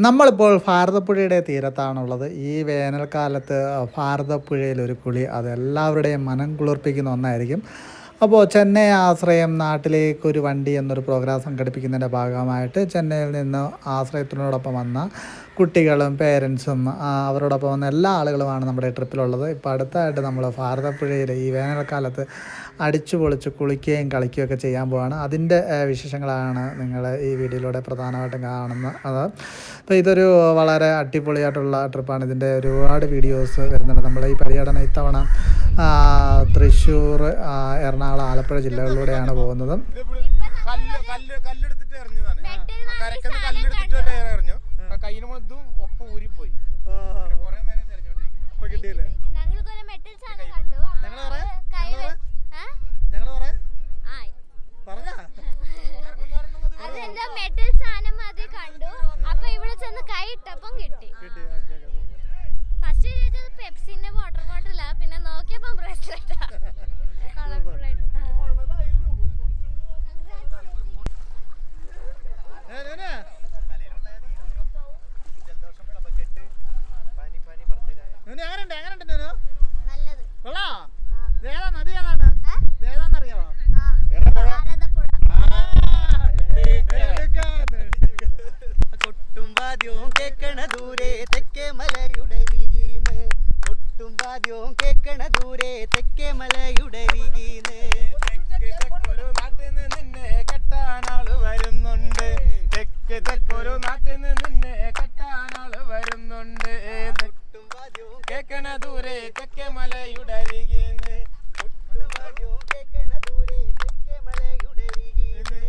നമ്മളിപ്പോൾ ഭാരതപ്പുഴയുടെ തീരത്താണുള്ളത്. ഈ വേനൽക്കാലത്ത് ഭാരതപ്പുഴയിൽ ഒരു കുളി അത് എല്ലാവരുടെയും മനം കുളിർപ്പിക്കുന്ന ഒന്നായിരിക്കും. അപ്പോൾ ചെന്നൈ ആശ്രയം നാട്ടിലേക്കൊരു വണ്ടി എന്നൊരു പ്രോഗ്രാം സംഘടിപ്പിക്കുന്നതിൻ്റെ ഭാഗമായിട്ട് ചെന്നൈയിൽ നിന്ന് ആശ്രയത്തിനോടൊപ്പം വന്ന കുട്ടികളും പേരൻസും അവരോടൊപ്പം വന്ന എല്ലാ ആളുകളുമാണ് നമ്മുടെ ട്രിപ്പിലുള്ളത്. ഇപ്പോൾ അടുത്തായിട്ട് നമ്മൾ ഭാരതപ്പുഴയിൽ ഈ വേനൽക്കാലത്ത് അടിച്ചു പൊളിച്ച് കുളിക്കുകയും കളിക്കുകയൊക്കെ ചെയ്യാൻ പോവാണ്. അതിൻ്റെ വിശേഷങ്ങളാണ് നിങ്ങൾ ഈ വീഡിയോയിലൂടെ പ്രധാനമായിട്ടും കാണുന്നത്. അപ്പോൾ ഇതൊരു വളരെ അടിപൊളിയായിട്ടുള്ള ട്രിപ്പാണ്. ഇതിൻ്റെ ഒരുപാട് വീഡിയോസ് വരുന്നുണ്ട്. നമ്മൾ ഈ പര്യടനം ഇത്തവണ തൃശ്ശൂർ, എറണാകുളം, ആലപ്പുഴ ജില്ലകളിലൂടെയാണ് പോകുന്നത്. പെപ്സിന്റെ വാട്ടർ ബോട്ടിലാ, പിന്നെ നോക്കിയപ്പോ ബ്രേസ്ലെറ്റാ. കൊട്ടുംവാദ്യവും കേക്കണ ദൂരെ തെക്കേ മലയുടെ വീഗീന്ന്, കൊട്ടുംവാദ്യവും കേക്കണ ദൂരെ തെക്കേ മലയുടെ വീഗീന്ന്. തെക്കൊരു നാട്ടിൽ നിന്ന് നിന്നെ കെട്ടാനാള് വരുന്നുണ്ട്, തെക്ക് തെക്കൊരു നാട്ടിൽ നിന്ന് നിന്നെ കെട്ടാനാള് വരുന്നുണ്ട്. കൊട്ടുംവാദ്യവും കേക്കണ ദൂരെ തെക്കേ മലയുടെ വീഗീന്ന്, കൊട്ടുംവാദ്യവും കേക്കണ ദൂരെ തെക്കേ മലയുടെ വീഗീന്ന്.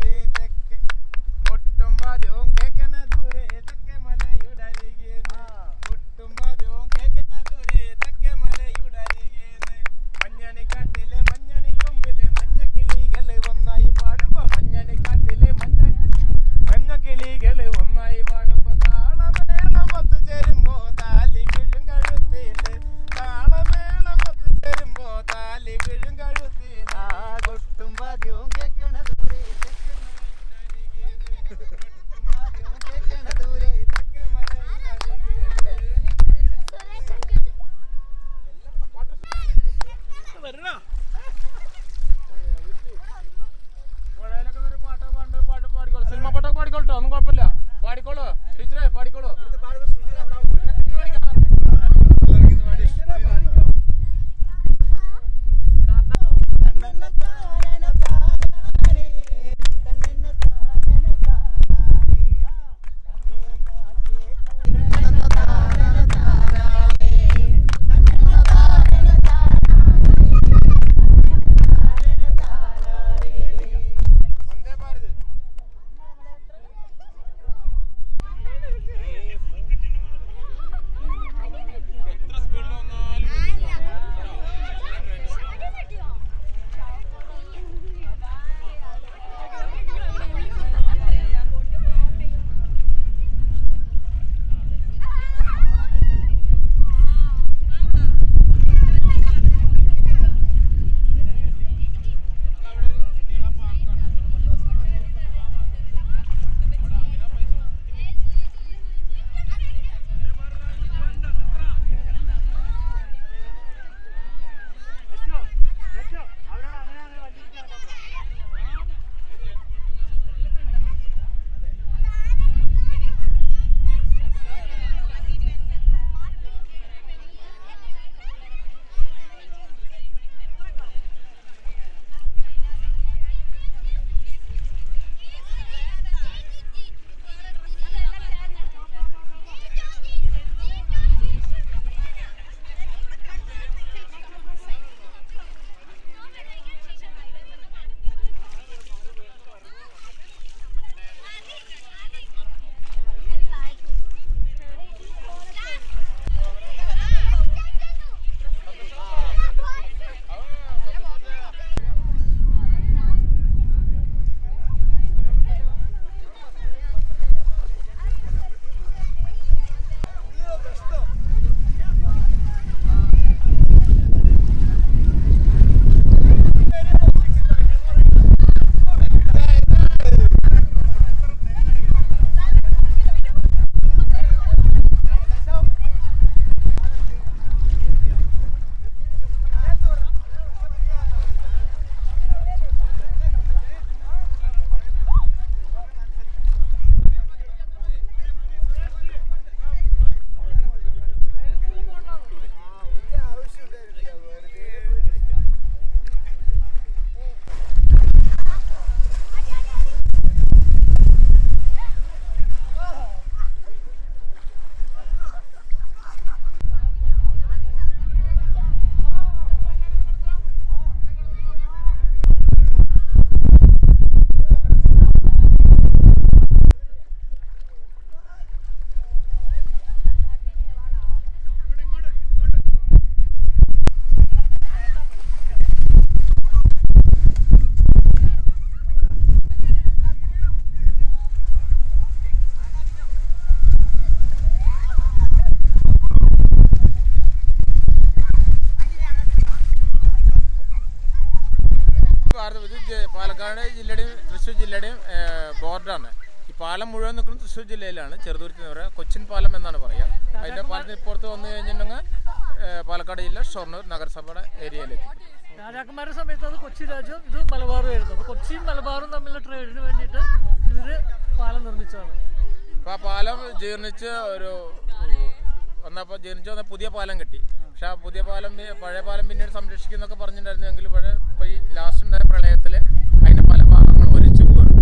കൊട്ടുംവാദ്യവും കേക്കണ ദൂരെ തെക്കേ മലയുടെ വീഗീന്ന്, കൊട്ടുംവാദ്യവും കേക്കണ ദൂരെ തെക്കേ മലയുടെ വീഗീന്ന്. മഞ്ഞണിക്കാട്ടിലെ മഞ്ഞണിക്കൊമ്പിലെ മഞ്ഞക്കിളികള് ഒന്നായി പാടുമ്പോ, മഞ്ഞണിക്കാട്ടിലെ മഞ്ഞക്കിളികള് ഒന്നായി പാടുമ്പോ, താളമേളമൊത്തു ചേരുമ്പോ താലി വീഴും കഴുത്തില്, താളമേളമൊത്തു ചേരുമ്പോ താലി വീഴും കഴുത്തില്. കൊട്ടുംവാദ്യവും കേക്കണ ദൂരെ സിനിമ പാട്ടൊക്കെ പാടിക്കോട്ടോ, ഒന്നും കുഴപ്പമില്ല. പാടിക്കോളൂ ടീച്ചറെ, പാടിക്കോളൂ. പാലക്കാട് ജില്ലയുടെയും തൃശ്ശൂർ ജില്ലയുടെയും ബോർഡറാണ്. ഈ പാലം മുഴുവൻ നിൽക്കുന്നത് തൃശ്ശൂർ ജില്ലയിലാണ്. ചെറുതുരുത്തി എന്ന് പറയുക കൊച്ചിൻ പാലം എന്നാണ് പറയുക. അതിൻ്റെ പാലത്തിന് ഇപ്പുറത്ത് വന്നു കഴിഞ്ഞിട്ടുണ്ടെങ്കിൽ പാലക്കാട് ജില്ല ഷൊർണൂർ നഗരസഭയുടെ ഏരിയയിലെത്തി. രാജാക്കന്മാരുടെ സമയത്ത് അത് കൊച്ചി രാജ്യം, ഇത് മലബാറുമായിരുന്നു. അപ്പോൾ കൊച്ചിയും മലബാറും തമ്മിലുള്ള ട്രേഡിന് വേണ്ടിയിട്ട് ഇവർ പാലം നിർമ്മിച്ചതാണ്. അപ്പോൾ ആ പാലം ജീർണിച്ച് വന്നപ്പോൾ പുതിയ പാലം കെട്ടി. പക്ഷെ ആ പുതിയ പാലം പഴയ പാലം പിന്നീട് സംരക്ഷിക്കുന്നൊക്കെ പറഞ്ഞിട്ടുണ്ടായിരുന്നെങ്കിൽ ഇപ്പോൾ ഈ ലാസ്റ്റ് ഉണ്ടായ പ്രളയത്തിൽ അതിൻ്റെ പല ഭാഗങ്ങൾ ഒലിച്ചു പോകുന്നുണ്ട്.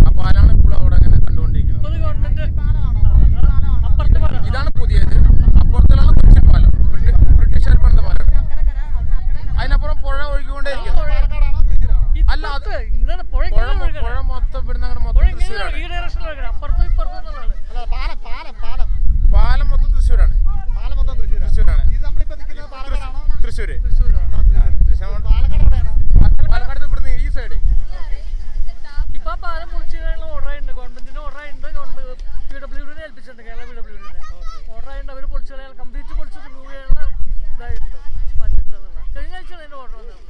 ആ പാലാണ് ഇപ്പോഴും അവിടെ അങ്ങനെ കണ്ടുകൊണ്ടിരിക്കുന്നത്. ഇതാണ് പുതിയത്. അപ്പുറത്തുള്ള കൊച്ചിൻ പാലം ബ്രിട്ടീഷുകാർ പണിത പാലമാണ്. അതിനപ്പുറം പുഴ ഒഴുകിക്കൊണ്ടേയിരിക്കുന്നു. അല്ല അത് പുഴ മൊത്തം ഇവിടുന്ന് അങ്ങനെ മൊത്തം തൃശ്ശൂരാണ്. പാലം മൊത്തം തൃശ്ശൂരാണ്. തൃശ്ശൂര് പാലക്കാട് ഇവിടുന്ന് ഈ സൈഡ്. ഇപ്പൊ ആ പാലം പൊളിച്ചു കഴിഞ്ഞാൽ ഓർഡറായിട്ടുണ്ട്. ഗവൺമെന്റിന് ഓർഡറായിട്ടുണ്ട്. PWDനെ ഏൽപ്പിച്ചിട്ടുണ്ട്. കേരള PWDനെ ഓർഡറായിട്ടുണ്ട്. അവർ പൊളിച്ചു കളയാൻ കംപ്ലീറ്റ് പൊളിച്ച് റിമൂവ് ചെയ്യാനുള്ള ഇതായിട്ടുണ്ട്. മാറ്റിയിട്ടുള്ള കഴിഞ്ഞ ആഴ്ച അതിന്റെ ഓർഡർ വന്നത്.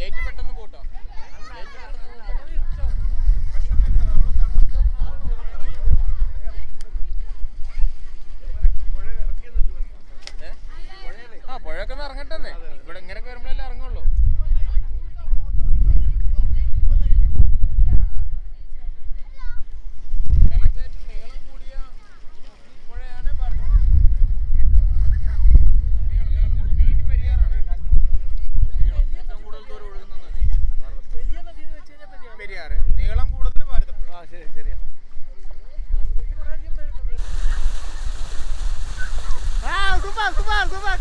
ലേറ്റ് പെട്ടെന്ന് പോട്ടോ. പുഴയൊക്കെ ഒന്ന് ഇറങ്ങട്ടെ. ഇവിടെ ഇങ്ങനെയൊക്കെ വരുമ്പോഴല്ലേ ഇറങ്ങുള്ളൂ. നീളം കൂടിയ പുഴയാണ് വീതി പെരിയാറാണ്. ഏറ്റവും കൂടുതൽ ദൂരം ഒഴുകുന്ന നദി വലിയ നദി എന്ന് വെച്ച് കഴിഞ്ഞാൽ പെരിയാറ്. നീളം കൂടുതൽ ഭാരതപ്പുഴ. ശരിയാ. super, super, super,